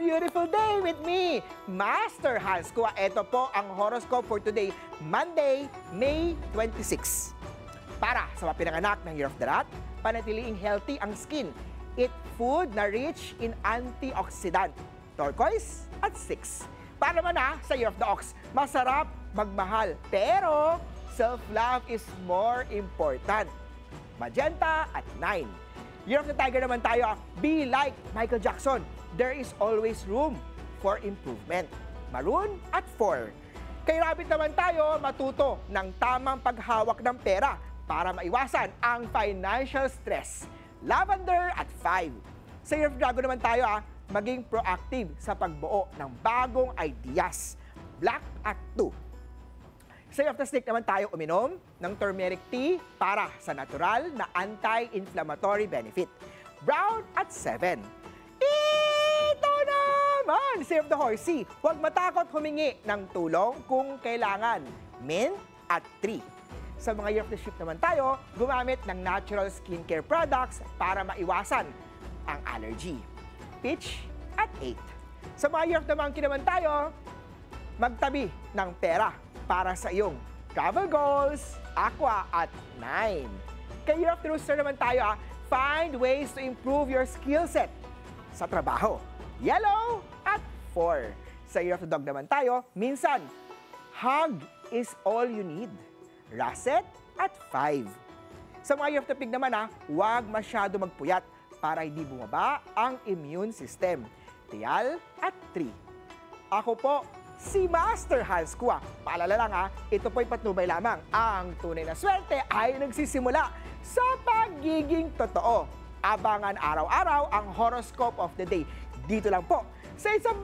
beautiful day with me, Master Hans Kua. Ito po ang horoscope for today, Monday, May 26. Para sa mga pinanganak ng Year of the Rat, panatiliing healthy ang skin. Eat food na rich in antioxidant, turquoise at 6. Para naman sa Year of the Ox, masarap magmahal, pero self-love is more important. Magenta at 9. Year of the Tiger naman tayo, be like Michael Jackson. There is always room for improvement. Maroon at 4. Kay Rabbit naman tayo, matuto ng tamang paghawak ng pera para maiwasan ang financial stress. Lavender at 5. Sa Year of Dragon naman tayo, maging proactive sa pagbuo ng bagong ideas. Black at 2. Sa Year of the Snake naman tayo uminom ng turmeric tea para sa natural na anti-inflammatory benefit. Brown at 7. Ito naman! Sa Year of the Horsey, huwag matakot humingi ng tulong kung kailangan. Mint at 3. Sa mga Year of the Sheep naman tayo, gumamit ng natural skincare products para maiwasan ang allergy. Peach at 8. Sa mga Year of the Monkey naman tayo, magtabi ng pera para sa iyong travel goals. Aqua at 9. Kay Year of the Rooster naman tayo, find ways to improve your skill set sa trabaho. Yellow at 4. Sa Year of the Dog naman tayo, minsan, hug is all you need. Russet at 5. Sa mga Year of the Pig naman, huwag masyado magpuyat para hindi bumaba ang immune system. Tial at 3. Ako po, si Master Hans Kua. Paalala lang ito po'y patnubay lamang. Ang tunay na swerte ay nagsisimula sa pagiging totoo. Abangan araw-araw ang horoscope of the day. Dito lang po sa isang